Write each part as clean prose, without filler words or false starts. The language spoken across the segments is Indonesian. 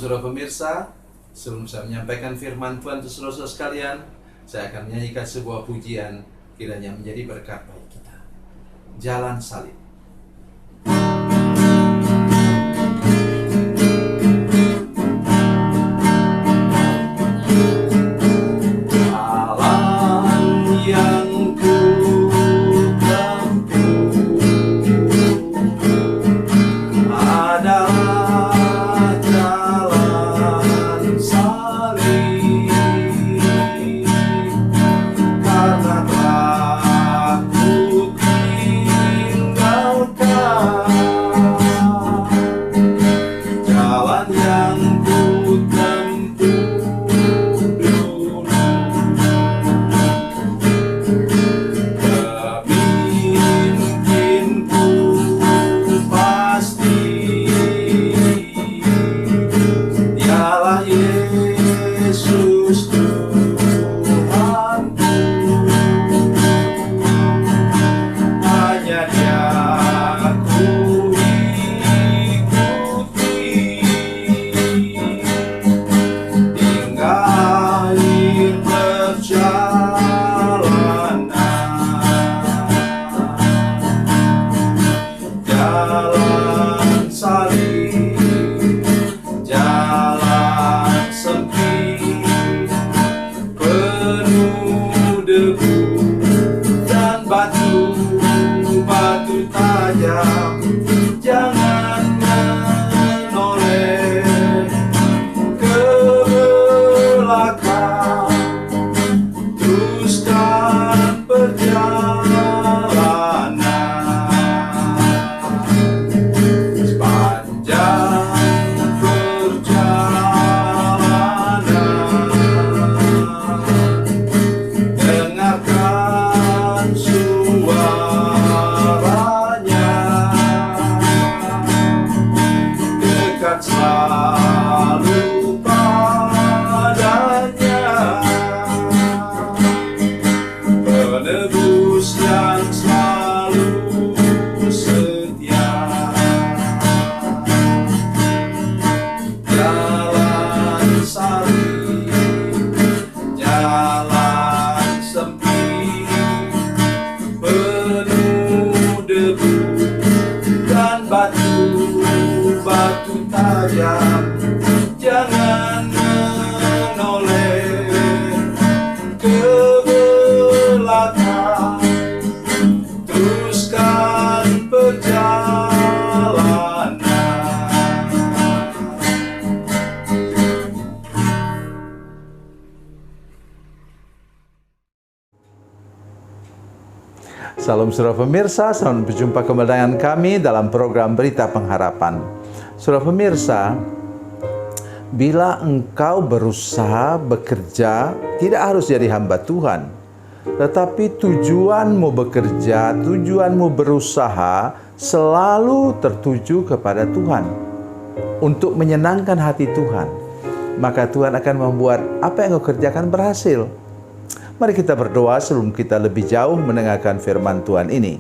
saudara pemirsa, sebelum saya menyampaikan firman Tuhan untuk saudara-saudara sekalian, saya akan menyanyikan sebuah pujian kiranya menjadi berkat bagi kita. Jalan Salib. Salam saudara pemirsa, selamat berjumpa kembali dengan kami dalam program Berita Pengharapan. Saudara pemirsa, bila engkau berusaha bekerja, tidak harus jadi hamba Tuhan. Tetapi tujuanmu bekerja, tujuanmu berusaha selalu tertuju kepada Tuhan. Untuk menyenangkan hati Tuhan. Maka Tuhan akan membuat apa yang kau kerjakan berhasil. Mari kita berdoa sebelum kita lebih jauh mendengarkan firman Tuhan ini.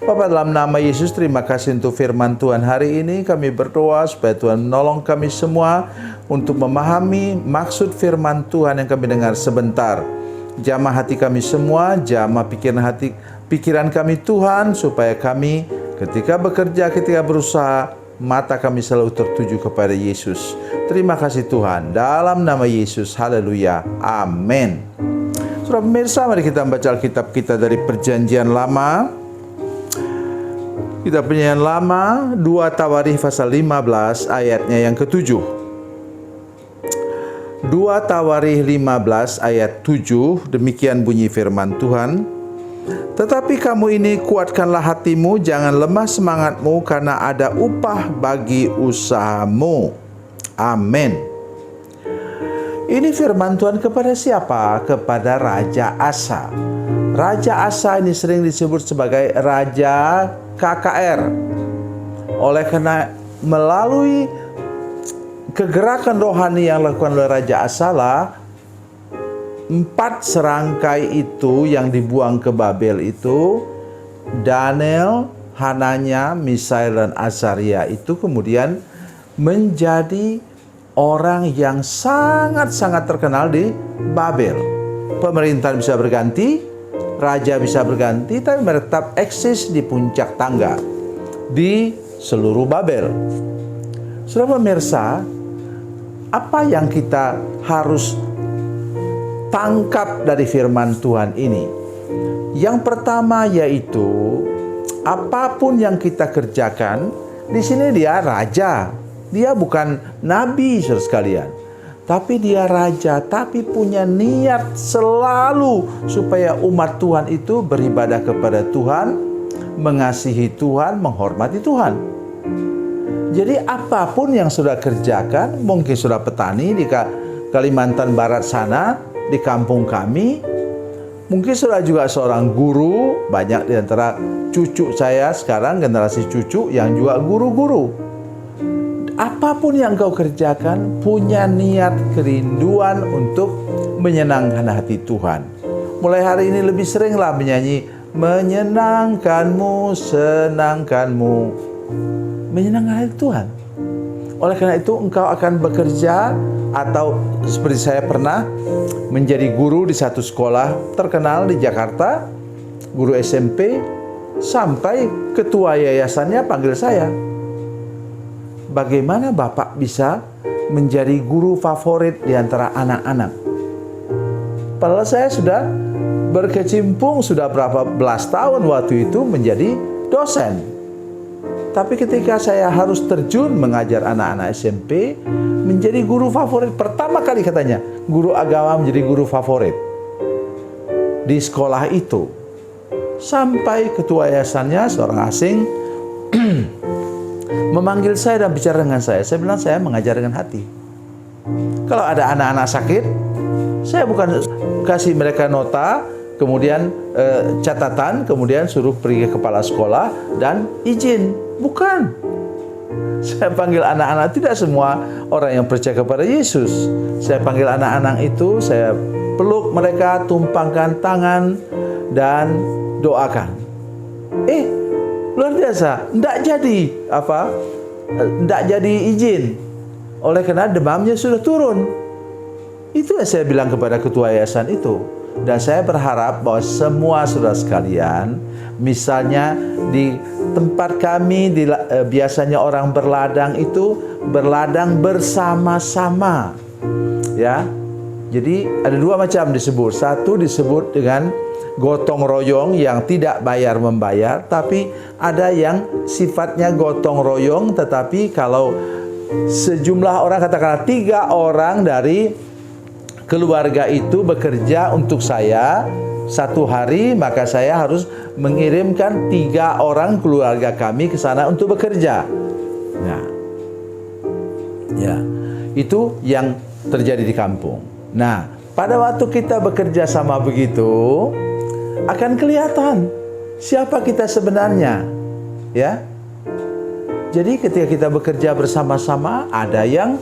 Bapa, dalam nama Yesus, terima kasih untuk firman Tuhan hari ini. Kami berdoa supaya Tuhan menolong kami semua untuk memahami maksud firman Tuhan yang kami dengar sebentar. Jamah hati kami semua, jamah pikiran kami Tuhan, supaya kami ketika bekerja, ketika berusaha, mata kami selalu tertuju kepada Yesus. Terima kasih Tuhan. Dalam nama Yesus, haleluya, amin. Saudara pemirsa, mari kita membaca Alkitab kita dari Perjanjian Lama. Kitab Perjanjian Lama, 2 Tawarikh pasal 15 ayatnya yang ke-7. 2 Tawarikh 15 ayat 7, demikian bunyi firman Tuhan. Tetapi kamu ini kuatkanlah hatimu, jangan lemah semangatmu, karena ada upah bagi usahamu. Amin. Ini firman Tuhan kepada siapa? Kepada Raja Asa. Raja Asa ini sering disebut sebagai Raja KKR. Oleh karena melalui kegerakan rohani yang dilakukan oleh Raja Asa lah, 4 serangkai itu yang dibuang ke Babel itu, Daniel, Hananya, Misael, dan Azaria itu kemudian menjadi orang yang sangat-sangat terkenal di Babel. Pemerintahan bisa berganti, raja bisa berganti, tapi mereka tetap eksis di puncak tangga di seluruh Babel. Saudara pemirsa, apa yang kita harus tangkap dari firman Tuhan ini? Yang pertama yaitu apapun yang kita kerjakan, di sini dia raja. Dia bukan nabi, saudara sekalian. Tapi dia raja, tapi punya niat selalu supaya umat Tuhan itu beribadah kepada Tuhan, mengasihi Tuhan, menghormati Tuhan. Jadi apapun yang sudah kerjakan, mungkin sudah petani di Kalimantan Barat sana, di kampung kami, mungkin sudah juga seorang guru, banyak di antara cucu saya sekarang, generasi cucu yang juga guru-guru. Apapun yang kau kerjakan, punya niat kerinduan untuk menyenangkan hati Tuhan. Mulai hari ini lebih seringlah menyanyi, menyenangkanmu, senangkanmu. Menyenangkan hati Tuhan. Oleh karena itu engkau akan bekerja, atau seperti saya pernah menjadi guru di satu sekolah terkenal di Jakarta, guru SMP, sampai ketua yayasannya panggil saya. Bagaimana Bapak bisa menjadi guru favorit di antara anak-anak? Padahal saya sudah berkecimpung sudah berapa belas tahun waktu itu menjadi dosen. Tapi ketika saya harus terjun mengajar anak-anak SMP, menjadi guru favorit. Pertama kali katanya, guru agama menjadi guru favorit di sekolah itu. Sampai ketua yayasannya, seorang asing, memanggil saya dan bicara dengan saya. Saya bilang saya mengajar dengan hati. Kalau ada anak-anak sakit, saya bukan kasih mereka nota, kemudian catatan, kemudian suruh pergi ke kepala sekolah dan izin. Bukan. Saya panggil anak-anak, tidak semua orang yang percaya kepada Yesus. Saya panggil anak-anak itu, saya peluk mereka, tumpangkan tangan, dan doakan. Luar biasa, tidak jadi tidak jadi izin. Oleh karena demamnya sudah turun. Itu yang saya bilang kepada ketua yayasan itu. Dan saya berharap bahwa semua saudara sekalian, misalnya di tempat kami, biasanya orang berladang itu berladang bersama-sama, ya. Jadi ada dua macam disebut. Satu disebut dengan gotong royong yang tidak bayar membayar, tapi ada yang sifatnya gotong royong, tetapi kalau sejumlah orang, katakanlah 3 orang dari keluarga itu bekerja untuk saya satu hari, maka saya harus mengirimkan 3 orang keluarga kami ke sana untuk bekerja. Nah, ya, itu yang terjadi di kampung. Nah, pada waktu kita bekerja sama begitu, akan kelihatan siapa kita sebenarnya, ya. Jadi ketika kita bekerja bersama-sama, ada yang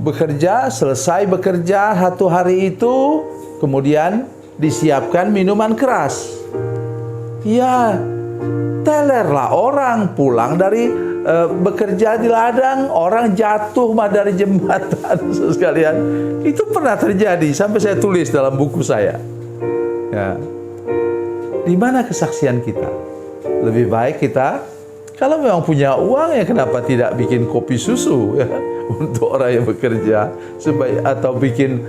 bekerja, selesai bekerja satu hari itu, kemudian disiapkan minuman keras. Ya, telerlah orang pulang dari bekerja di ladang, orang jatuh dari jembatan, sekalian. Itu pernah terjadi, sampai saya tulis dalam buku saya. Ya. Di mana kesaksian kita? Lebih baik kita, kalau memang punya uang, ya kenapa tidak bikin kopi susu, ya, untuk orang yang bekerja, supaya, atau bikin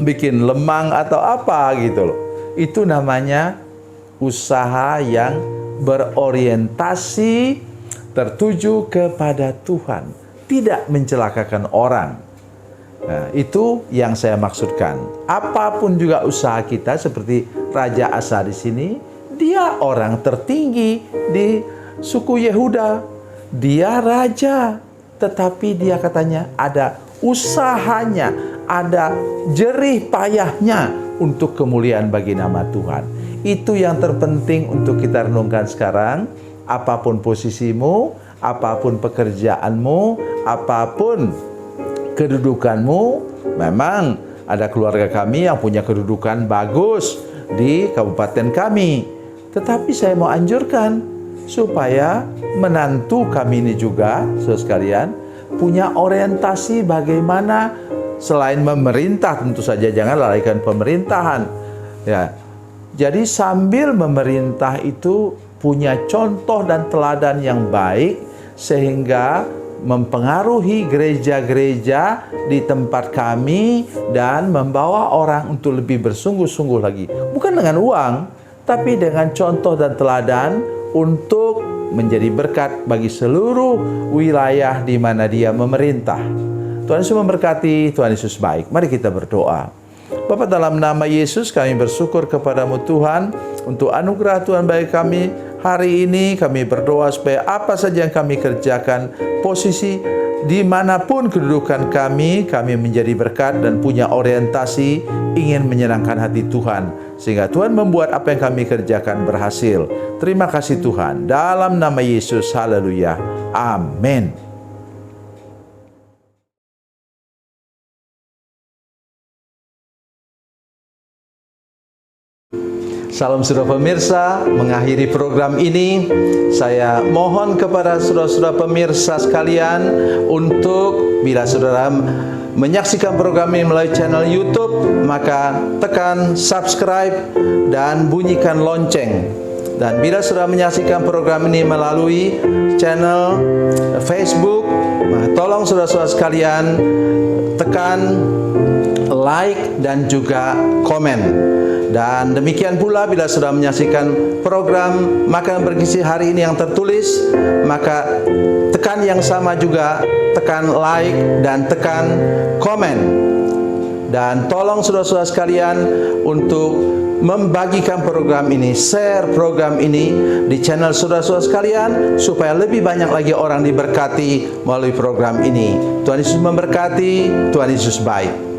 bikin lemang atau apa gitu loh. Itu namanya usaha yang berorientasi tertuju kepada Tuhan, tidak mencelakakan orang. Nah, itu yang saya maksudkan. Apapun juga usaha kita, seperti Raja Asa di sini, dia orang tertinggi di suku Yehuda. Dia raja, tetapi dia katanya ada usahanya, ada jerih payahnya untuk kemuliaan bagi nama Tuhan. Itu yang terpenting untuk kita renungkan sekarang. Apapun posisimu, apapun pekerjaanmu, apapun kedudukanmu. Memang ada keluarga kami yang punya kedudukan bagus di kabupaten kami, tetapi saya mau anjurkan supaya menantu kami ini juga, saudara sekalian, punya orientasi bagaimana selain memerintah, tentu saja jangan lalaikan pemerintahan. Ya. Jadi sambil memerintah itu punya contoh dan teladan yang baik sehingga mempengaruhi gereja-gereja di tempat kami dan membawa orang untuk lebih bersungguh-sungguh lagi. Bukan dengan uang, tapi dengan contoh dan teladan untuk menjadi berkat bagi seluruh wilayah di mana dia memerintah. Tuhan Yesus memberkati, Tuhan Yesus baik. Mari kita berdoa. Bapa, dalam nama Yesus kami bersyukur kepadamu Tuhan untuk anugerah Tuhan bagi kami. Hari ini kami berdoa supaya apa saja yang kami kerjakan, posisi dimanapun kedudukan kami menjadi berkat dan punya orientasi ingin menyenangkan hati Tuhan. Sehingga Tuhan membuat apa yang kami kerjakan berhasil. Terima kasih Tuhan. Dalam nama Yesus, haleluya. Amin. Salam saudara pemirsa, mengakhiri program ini saya mohon kepada saudara-saudara pemirsa sekalian untuk bila saudara menyaksikan program ini melalui channel YouTube, maka tekan subscribe dan bunyikan lonceng. Dan bila saudara menyaksikan program ini melalui channel Facebook, tolong saudara-saudara sekalian tekan like dan juga komen. Dan demikian pula bila sudah menyaksikan program Makan Bergizi hari ini yang tertulis, maka tekan yang sama juga, tekan like dan tekan komen. Dan tolong saudara-saudara sekalian untuk membagikan program ini, share program ini di channel saudara-saudara sekalian supaya lebih banyak lagi orang diberkati melalui program ini. Tuhan Yesus memberkati, Tuhan Yesus baik.